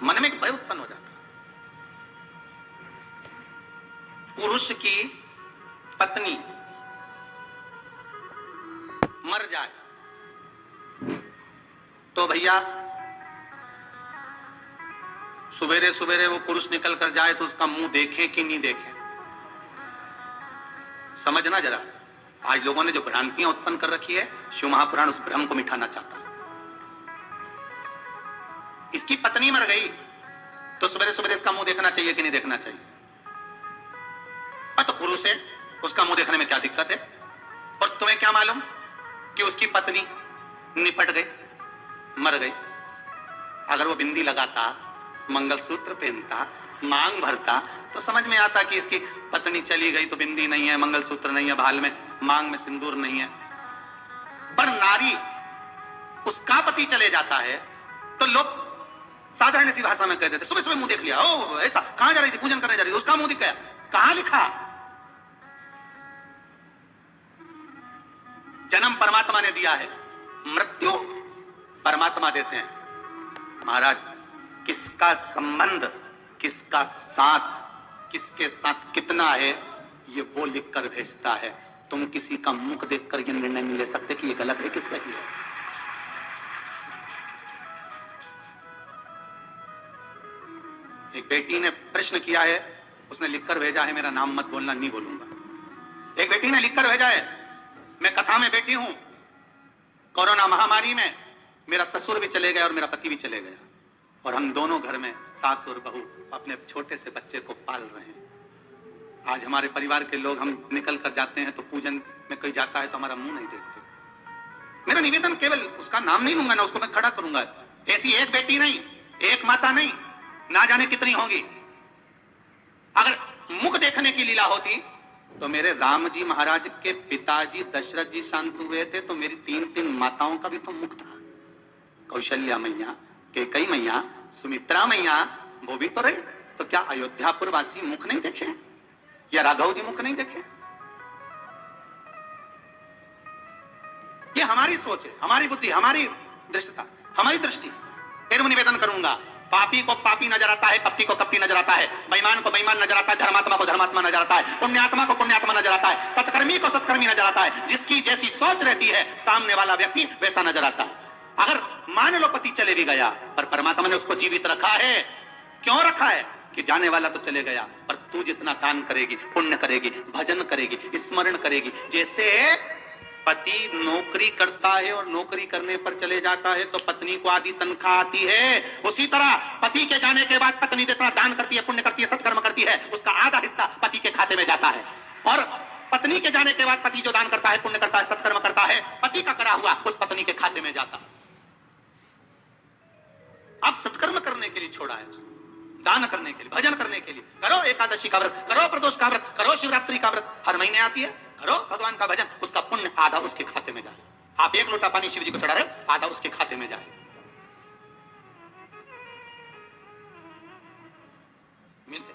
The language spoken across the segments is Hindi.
मन में एक भय उत्पन्न हो जाता है। पुरुष की पत्नी मर जाए तो भैया सवेरे सवेरे वो पुरुष निकल कर जाए तो उसका मुंह देखे कि नहीं देखे, समझना जरा। आज लोगों ने जो भ्रांतियां उत्पन्न कर रखी है, शिव महापुराण उस भ्रम को मिटाना चाहता है। इसकी पत्नी मर गई तो सवेरे सवेरे इसका मुंह देखना चाहिए कि नहीं देखना चाहिए? तो पुरुष है, उसका मुंह देखने में क्या दिक्कत है? और तुम्हें क्या मालूम कि उसकी पत्नी निपट गई, मर गई? अगर वो बिंदी लगाता, मंगलसूत्र पहनता, मांग भरता तो समझ में आता कि इसकी पत्नी चली गई तो बिंदी नहीं है, मंगलसूत्र नहीं है भाल में, मांग में सिंदूर नहीं है। पर नारी उसका पति चले जाता है तो लोग साधारण सी भाषा में कह देते, सुबह सुबह मुंह देख लिया, ओ ऐसा, कहां जा रही थी, पूजन करने जा रही थी, उसका मुंह दिख गया। कहां लिखा? जन्म परमात्मा ने दिया है, मृत्यु परमात्मा देते हैं। महाराज, किसका संबंध, किसका साथ, किसके साथ कितना है, ये वो लिख कर भेजता है। तुम किसी का मुख देखकर ये निर्णय नहीं ले सकते कि ये गलत है कि सही है। एक बेटी ने प्रश्न किया है, उसने लिखकर भेजा है, मेरा नाम मत बोलना, नहीं बोलूंगा। एक बेटी ने लिखकर भेजा है, मैं कथा में बैठी हूं, कोरोना महामारी में मेरा ससुर भी चले गए और मेरा पति भी चले गया, और हम दोनों घर में सास और बहू अपने छोटे से बच्चे को पाल रहे हैं। आज हमारे परिवार के लोग, हम निकल कर जाते हैं तो पूजन में कोई जाता है तो हमारा मुंह नहीं देखते। मेरा निवेदन केवल उसका नाम नहीं लूंगा ना, उसको मैं खड़ा करूंगा। ऐसी एक बेटी नहीं, एक माता नहीं, ना जाने कितनी होंगी। अगर मुख देखने की लीला होती तो मेरे राम जी महाराज के पिताजी दशरथ जी शांत हुए थे तो मेरी तीन तीन माताओं का भी तो मुख था। कौशल्या मैया, कैकई मैया, सुमित्रा मैया, वो भी तो रही। तो क्या अयोध्यापुर वासी मुख नहीं देखे, या राघव जी मुख नहीं देखे? ये हमारी सोच है, हमारी बुद्धि, हमारी दृष्टता, हमारी दृष्टि। फिर मैं निवेदन करूंगा, पापी को पापी नजर आता है, कपटी को कपटी नजर आता है, बेईमान को बेईमान नजर आता है, धर्मात्मा को धर्मात्मा नजर आता है, पुण्यात्मा को पुण्यात्मा नजर आता है, सत्कर्मी को सत्कर्मी नजर आता है। जिसकी जैसी सोच रहती है सामने वाला व्यक्ति वैसा नजर आता है। अगर मान लो पति चले भी गया पर परमात्मा ने उसको जीवित रखा है, क्यों रखा है? कि जाने वाला तो चले गया, पर तू जितना दान करेगी, पुण्य करेगी, भजन करेगी, स्मरण करेगी, जैसे पति नौकरी करता है और नौकरी करने पर चले जाता है तो पत्नी को आधी तनख्वाह आती है, उसी तरह पति के जाने के बाद पत्नी जितना दान करती है, पुण्य करती है, सत्कर्म करती है, उसका आधा हिस्सा पति के खाते में जाता है। और पत्नी के जाने के बाद पति जो दान करता है, पुण्य करता है, सत्कर्म करता है, पति का करा हुआ उस पत्नी के खाते में जाता है। आप सत्कर्म करने के लिए छोड़ा है, दान करने के लिए, भजन करने के लिए। करो एकादशी का व्रत, करो प्रदोष का व्रत, करो शिवरात्रि का व्रत, हर महीने आती है, करो भगवान का भजन, उसका पुण्य आधा उसके खाते में जाए। आप एक लोटा पानी शिव जी को चढ़ा रहे हो, आधा उसके खाते में जाए। मिलेगा।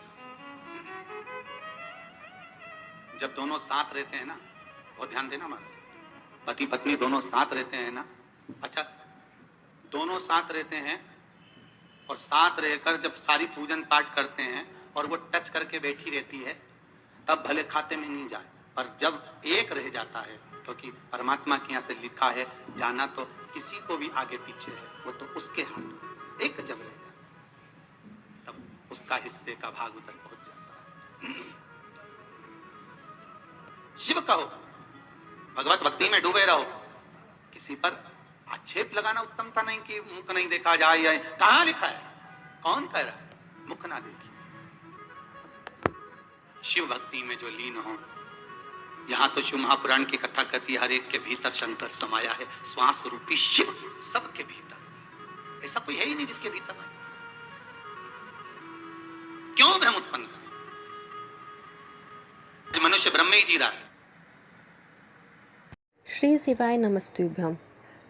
जब दोनों साथ रहते हैं ना, बहुत ध्यान देना महाराज, पति पत्नी दोनों साथ रहते हैं ना, अच्छा दोनों साथ रहते हैं और साथ रहकर जब सारी पूजन पाठ करते हैं और वो टच करके बैठी रहती है, तब भले खाते में नहीं जाए, पर जब एक रह जाता है, क्योंकि परमात्मा के यहाँ से लिखा है जाना तो किसी को भी आगे पीछे है, वो तो उसके हाथ। एक जब रह जाता तब उसका हिस्से का भाग उधर पहुंच जाता है। शिव कहो, भगवत भक्ति में डूबे रहो, किसी पर आक्षेप लगाना उत्तमता नहीं कि मुख नहीं देखा जाए, या कहां लिखा है, कौन कह रहा है मुख ना देखिए। शिव भक्ति में जो लीन हो, यहां तो शिव महापुराण की कथा कहती है हर एक के भीतर शंकर समाया है, श्वास रूपी शिव सबके भीतर। ऐसा कोई है ही नहीं जिसके भीतर नहीं। क्यों भ्रम उत्पन्न करें? मनुष्य ब्रह्म ही जी रहा है। श्री शिवाय नमस्तुभ्यम।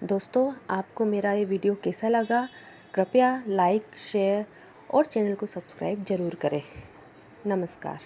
दोस्तों, आपको मेरा ये वीडियो कैसा लगा? कृपया लाइक, शेयर और चैनल को सब्सक्राइब जरूर करें। नमस्कार।